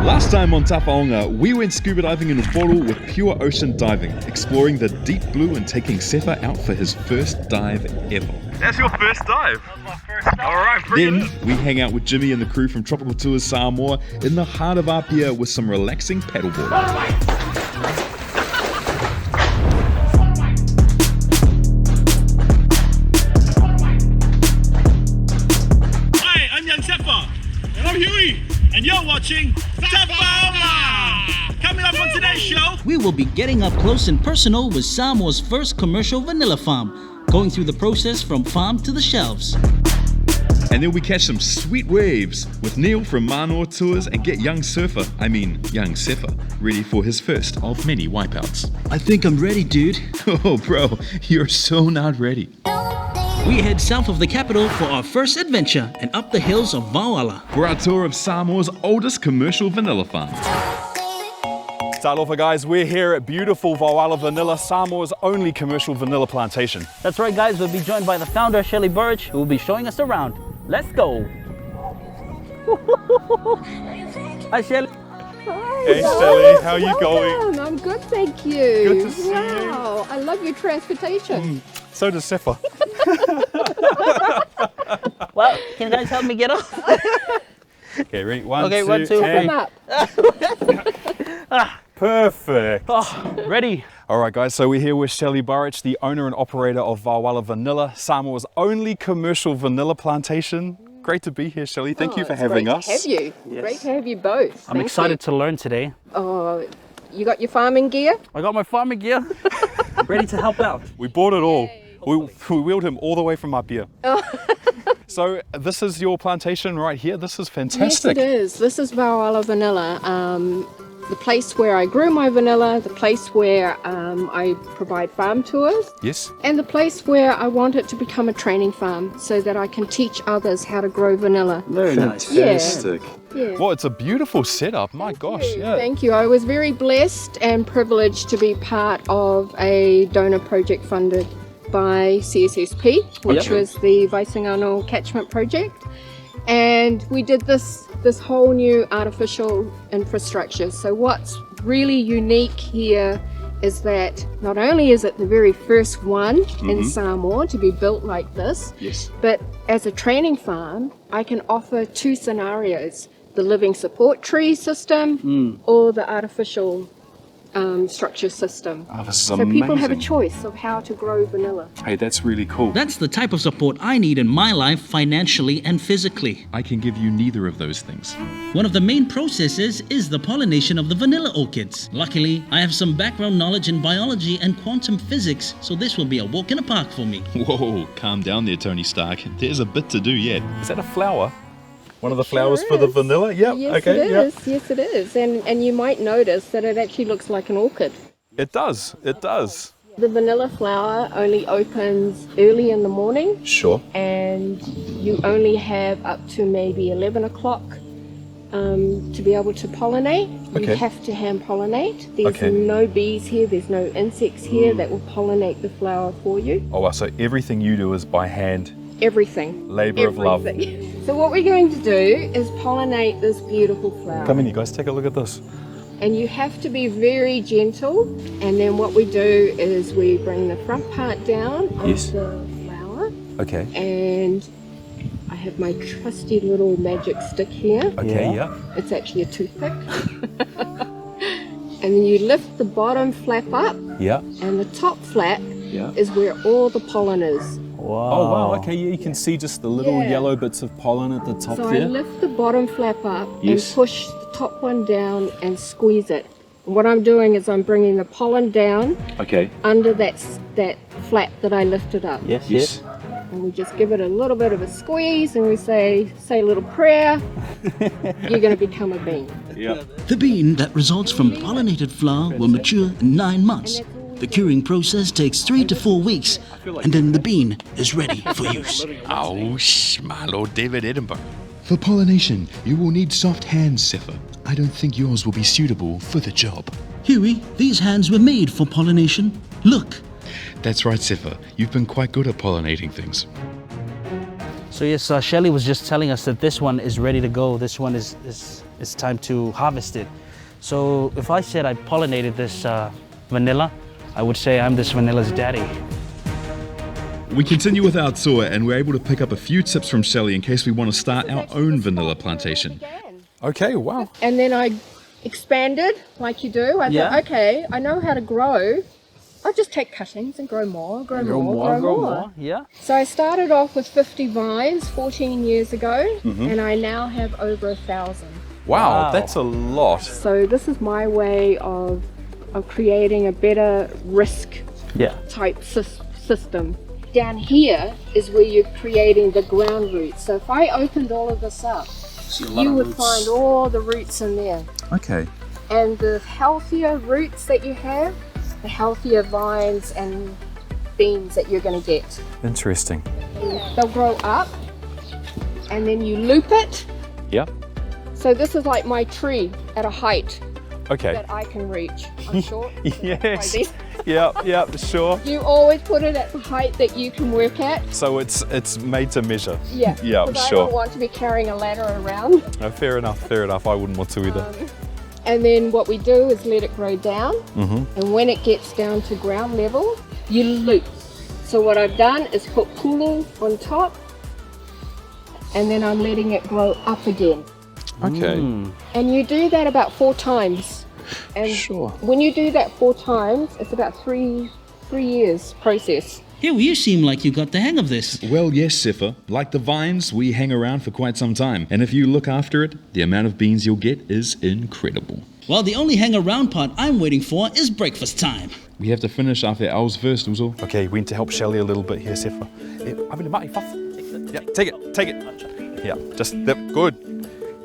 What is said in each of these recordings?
Last time on Tafaoga, we went scuba diving in Upolu with pure ocean diving, exploring the deep blue and taking Sefa out for his first dive ever. That's your first dive? That was my first dive. Alright, then we hang out with Jimmy and the crew from Tropical Tours Samoa in the heart of Apia with some relaxing paddleboarding. And you're watching Tafaoga! Coming up on today's show, we will be getting up close and personal with Samoa's first commercial vanilla farm, going through the process from farm to the shelves. And then we catch some sweet waves with Neil from Manoa Tours and get young Sefa, ready for his first of many wipeouts. I think I'm ready, dude. Oh bro, you're so not ready. We head south of the capital for our first adventure and up the hills of Vaoala for our tour of Samoa's oldest commercial vanilla farm. Start off, guys, we're here at beautiful Vaoala Vanilla, Samoa's only commercial vanilla plantation. That's right, guys, we'll be joined by the founder, Shelly Burridge, who will be showing us around. Let's go! Hi, Shelly. Hi, Hey, Shelly, how are you going? I'm good, thank you. Good to see you. Wow, I love your transportation. So does Sefa. Well, can you guys help me get off? Okay, ready? One, Okay, two, 1, 2, and Up. perfect. Oh, ready. All right, guys, so we're here with Shelly Burridge, the owner and operator of Vaoala Vanilla, Samoa's only commercial vanilla plantation. Great to be here, Shelly. Thank you for having us. Great to have you. Yes. Great to have you both. I'm Thank excited you. to learn today. Oh, you got your farming gear? I got my farming gear, ready to help out. We bought it all. We wheeled him all the way from up here. So this is your plantation right here. This is fantastic. Yes, it is. This is Vaoala Vanilla. The place where I grew my vanilla, the place where I provide farm tours, Yes. and the place where I want it to become a training farm so that I can teach others how to grow vanilla. Very nice. Fantastic. Yeah. Well, it's a beautiful setup. My gosh, yeah. Thank you. I was very blessed and privileged to be part of a donor project funded by CSSP, which was the Vaisingano Catchment Project. And we did this whole new artificial infrastructure. So what's really unique here is that not only is it the very first one in Samoa to be built like this, Yes. but as a training farm, I can offer 2 scenarios: the living support tree system or the artificial structure system. Oh, this is So amazing. people have a choice of how to grow vanilla. Hey, that's really cool. That's the type of support I need in my life financially and physically. I can give you neither of those things. One of the main processes is the pollination of the vanilla orchids. Luckily, I have some background knowledge in biology and quantum physics, so this will be a walk in the park for me. Whoa, calm down there, Tony Stark. There's a bit to do yet. Is that a flower? One of the flowers for the vanilla? Yep. Yes, Okay. it is. Yes, it is. And you might notice that it actually looks like an orchid. It does. It does. The vanilla flower only opens early in the morning, Sure. and you only have up to maybe 11 o'clock to be able to pollinate. Okay. You have to hand pollinate. There's Okay. no bees here, there's no insects here that will pollinate the flower for you. Oh, wow. So everything you do is by hand. Everything. Labor of love. Everything. So what we're going to do is pollinate this beautiful flower. Come in, you guys. Take a look at this. And you have to be very gentle. And then what we do is we bring the front part down Yes. of the flower. Okay. And I have my trusty little magic stick here. Okay. Yeah. It's actually a toothpick. And then you lift the bottom flap up, Yeah. and the top flap Yeah. is where all the pollen is. Wow. Oh wow. Okay. Yeah. You can see just the little Yeah. yellow bits of pollen at the top So I there. lift the bottom flap up Yes. and push the top one down and squeeze it. And what I'm doing is I'm bringing the pollen down Okay. under that flap that I lifted up. Yes, Yes. And we just give it a little bit of a squeeze and we say a little prayer. You're going to become a bean. Yeah. The bean that results from pollinated flower will mature in 9 months. The curing process takes 3 to 4 weeks, and then the bean is ready for use. Oh, my Lord David Edinburgh. For pollination, you will need soft hands, Sefa. I don't think yours will be suitable for the job. Huey, these hands were made for pollination. Look. That's right, Sefa. You've been quite good at pollinating things. So yes, Shelley was just telling us that this one is ready to go. This one is time to harvest it. So if I said I pollinated this vanilla, I would say I'm this vanilla's daddy. We continue with our tour and we're able to pick up a few tips from Shelley in case we want to start our own vanilla plantation. Okay, wow. And then I expanded like you do. I thought, okay, I know how to grow. I'll just take cuttings and grow more. Yeah. So I started off with 50 vines 14 years ago, and I now have over 1,000. Wow, that's a lot. So this is my way of creating a better risk type system. Down here is where you're creating the ground roots. So if I opened all of this up, you would find all the roots in there. Okay. And the healthier roots that you have, the healthier vines and beans that you're going to get. Interesting. They'll grow up and then you loop it. Yep. So this is like my tree at a height Okay. that I can reach. I'm short. Yes. Like this. Yep, sure. You always put it at the height that you can work at. So it's made to measure. Yeah. Yeah, because sure. I don't want to be carrying a ladder around. No, fair enough. I wouldn't want to either. And then what we do is let it grow down. And when it gets down to ground level, you loop. So what I've done is put Upolu on top, and then I'm letting it grow up again. Okay. And you do that about 4 times. And Sure. when you do that 4 times, it's about 3 years process. Hugh, you seem like you got the hang of this. Well, yes, Sefa. Like the vines, we hang around for quite some time. And if you look after it, the amount of beans you'll get is incredible. Well, the only hang around part I'm waiting for is breakfast time. We have to finish off our owls first, Uzo. Okay, we need to help Shelley a little bit here, Sefa. Yeah, take it. Yeah, just that. Good.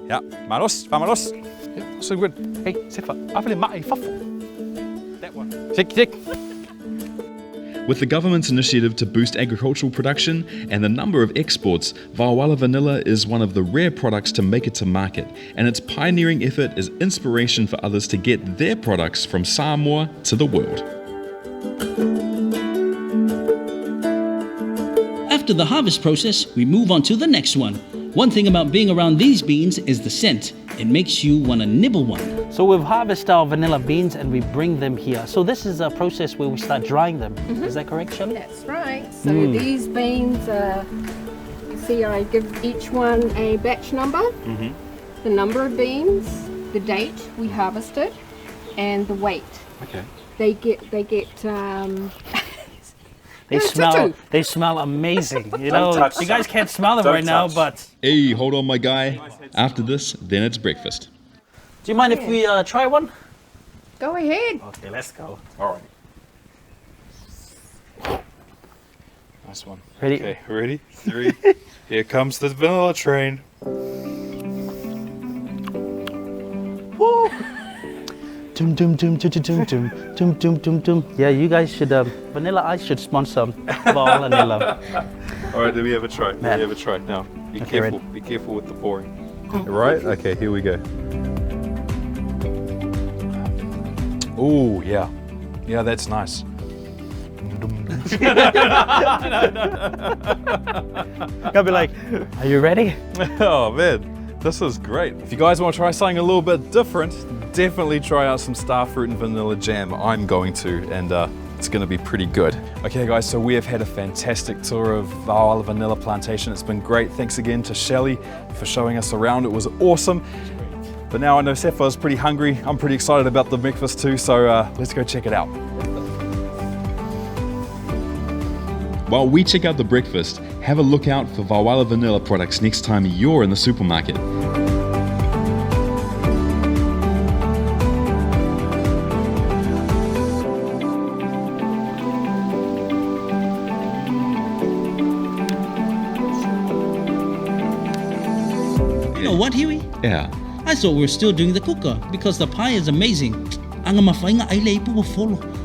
Yeah, vámonos. Yeah, so good. Hey, Sefa, that one. Tick. With the government's initiative to boost agricultural production and the number of exports, Vaoala vanilla is one of the rare products to make it to market, and its pioneering effort is inspiration for others to get their products from Samoa to the world. After the harvest process, we move on to the next one. One thing about being around these beans is the scent. It makes you want to nibble one. So we've harvested our vanilla beans and we bring them here. So this is a process where we start drying them. Is that correct, Shelley? That's right. So these beans, you see I give each one a batch number, the number of beans, the date we harvested, and the weight. Okay. They get They smell amazing. You know, you guys can't smell them right now, but Hey, hold on, my guy. After this, then it's breakfast. do you mind if we try one? Go ahead. Okay, let's go. All right. Nice one. Ready? Okay, ready? 3. Here comes the vanilla train. Woo! Dum dum dum dum dum dum dum dum dum dum. Yeah, you guys should Vanilla Ice should sponsor Vaoala vanilla. All right, let me have a try. Man. Now, be Okay, careful. ready. Be careful with the pouring. Right? Okay, here we go. Oh, yeah. Yeah, that's nice. I'll be like, are you ready? Oh man, this is great. If you guys want to try something a little bit different, definitely try out some starfruit and vanilla jam. I'm going to, and it's going to be pretty good. Okay guys, so we have had a fantastic tour of Vaoala vanilla plantation. It's been great. Thanks again to Shelley for showing us around. It was awesome. But now I know Sefa's pretty hungry. I'm pretty excited about the breakfast too, so let's go check it out. While we check out the breakfast, have a look out for Vaoala vanilla products next time you're in the supermarket. You know what, Huey? Yeah. I thought we were still doing the cooker because the pie is amazing.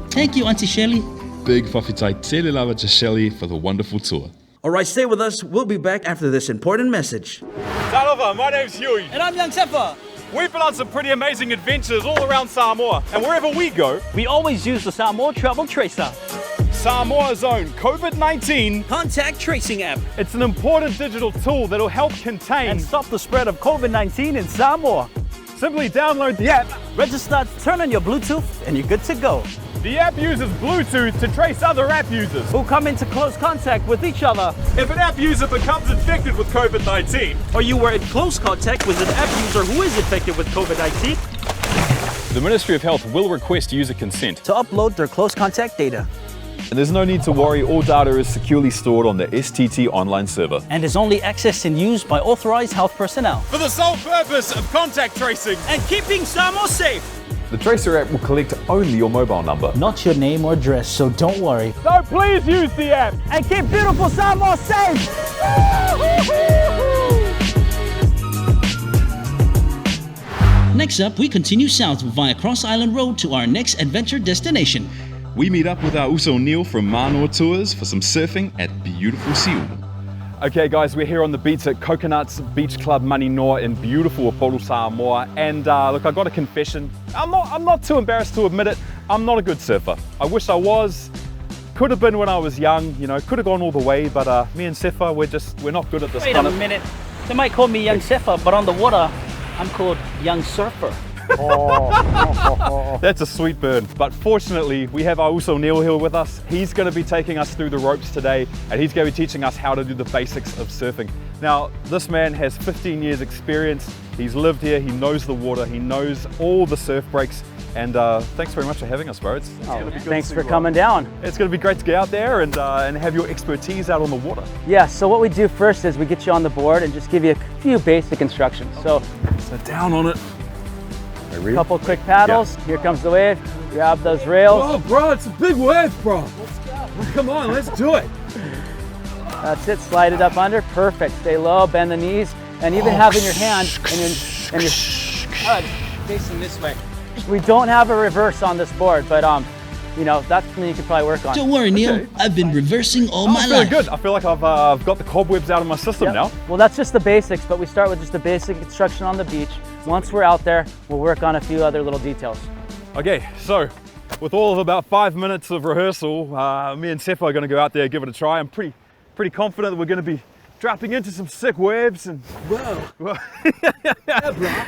Thank you, Auntie Shelley. Big Faafetai tele lava to Shelley for the wonderful tour. All right, stay with us. We'll be back after this important message. Talofa, my name's Huey. And I'm Young Sefa. We've been on some pretty amazing adventures all around Samoa, and wherever we go, We always use the Samoa Travel Tracer. Samoa's own COVID-19 contact tracing app. It's an important digital tool that'll help contain And stop the spread of COVID-19 in Samoa. Simply download the app. Register, turn on your Bluetooth, and you're good to go. The app uses Bluetooth to trace other app users Who come into close contact with each other. If an app user becomes infected with COVID-19, Or you were in close contact with an app user who is infected with COVID-19 the Ministry of Health will request user consent. to upload their close contact data. And there's no need to worry, all data is securely stored on the STT online server. And is only accessed and used by authorized health personnel. For the sole purpose of contact tracing, And keeping Samoa safe. the Tracer app will collect only your mobile number. Not your name or address, so don't worry. So please use the app. And keep beautiful Samoa safe! Next up, we continue south via Cross Island Road to our next adventure destination. We meet up with our Uso Neil from Manoa Tours for some surfing at Beautiful Samoa. Okay guys, we're here on the beach at Coconuts Beach Club Manoa in beautiful Upolu, Samoa. And look, I got a confession. I'm not too embarrassed to admit it. I'm not a good surfer. I wish I was. Could have been when I was young, you know, could have gone all the way, but me and Sefa, we're not good at this Wait kind a of... minute. They might call me Young Surfer, but on the water, I'm called Young Surfer. That's a sweet burn. But fortunately, we have our Uso Neil here with us. He's going to be taking us through the ropes today, and he's going to be teaching us how to do the basics of surfing. Now, this man has 15 years experience. He's lived here, he knows the water, he knows all the surf breaks. And thanks very much for having us, bro. It's gonna be good Thanks to, for coming down. It's going to be great to get out there and have your expertise out on the water. Yeah, so what we do first is we get you on the board and just give you a few basic instructions. So So down on it. a couple quick paddles, here comes the wave, grab those rails. Oh, bro, it's a big wave, bro. Come on, let's do it. That's it, slide it up under, perfect. Stay low, bend the knees, and even having your hand and your facing this way. We don't have a reverse on this board, but you know, that's something you could probably work on. Don't worry, Neil. I've been reversing all my I'm feeling life. good. I feel like I've got the cobwebs out of my system Yep. now. Well, that's just the basics, but we start with just the basic instruction on the beach. Once we're out there, we'll work on a few other little details. Okay, so with all of about 5 minutes of rehearsal, me and Sefa are going to go out there and give it a try. I'm pretty confident that we're going to be dropping into some sick waves and... Whoa.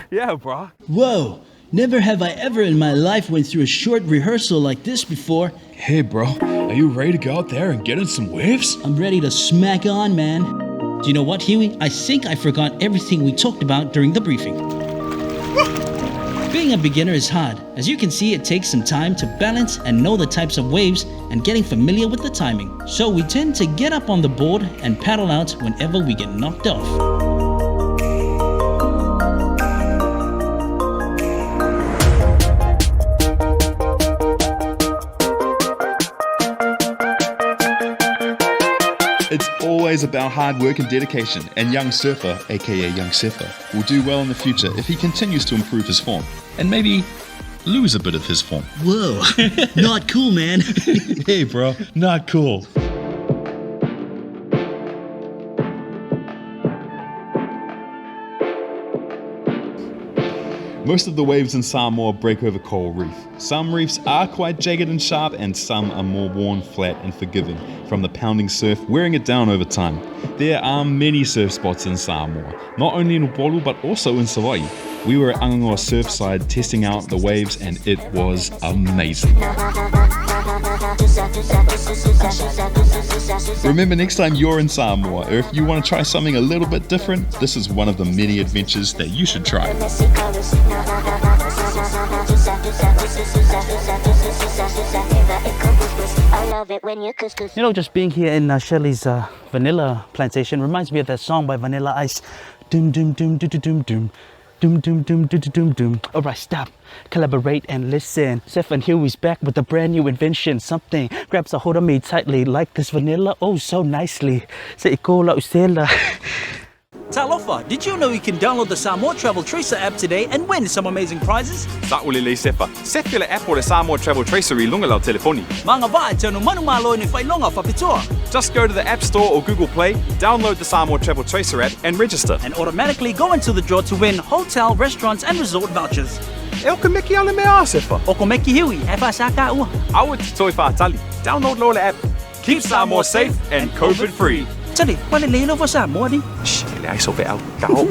Yeah, bro. Whoa, never have I ever in my life went through a short rehearsal like this before. Hey bro, are you ready to go out there and get in some waves? I'm ready to smack on, man. Do you know what, Huey? I think I forgot everything we talked about during the briefing. Being a beginner is hard. As you can see, it takes some time to balance and know the types of waves and getting familiar with the timing. So we tend to get up on the board and paddle out whenever we get knocked off. It's always about hard work and dedication, and Young Surfer, aka Young Sefa, will do well in the future if he continues to improve his form, and maybe lose a bit of his form. Whoa, not cool, man. Hey bro, not cool. Most of the waves in Samoa break over coral reef. Some reefs are quite jagged and sharp, and some are more worn, flat and forgiving from the pounding surf wearing it down over time. There are many surf spots in Samoa, not only in Upolu but also in Hawaii. We were at Angangoa Surfside testing out the waves, and it was amazing. Remember, next time you're in Samoa, or if you want to try something a little bit different, this is one of the many adventures that you should try. You know, just being here in Shelley's vanilla plantation reminds me of that song by Vanilla Ice. Doom, doom, doom, doom, doom, doom. Doom, doom, doom, doom, doom, doom. Alright, stop, collaborate and listen. Seth and Huey's back with a brand new invention. Something grabs a hold of me tightly like this vanilla, oh so nicely. Sa ikola usela. Talofa, did you know you can download the Samoa Travel Tracer app today and win some amazing prizes? Sa ulilei Sefa. Sefa le app o le Samoa Travel Tracer I lunga lau telefoni. Mga ba, tanu manumalo ni whailonga whapitoa. Just go to the App Store or Google Play, download the Samoa Travel Tracer app and register. And automatically go into the draw to win hotel, restaurants and resort vouchers. E o ka meki ale mea Sefa. Oko meki Huey, e wha saka ua. Awa te toi whaatali. Download lo le app. keep Samoa safe and COVID free. 真係，喂你嚟攞個沙摩啲。你喺數俾拗搞。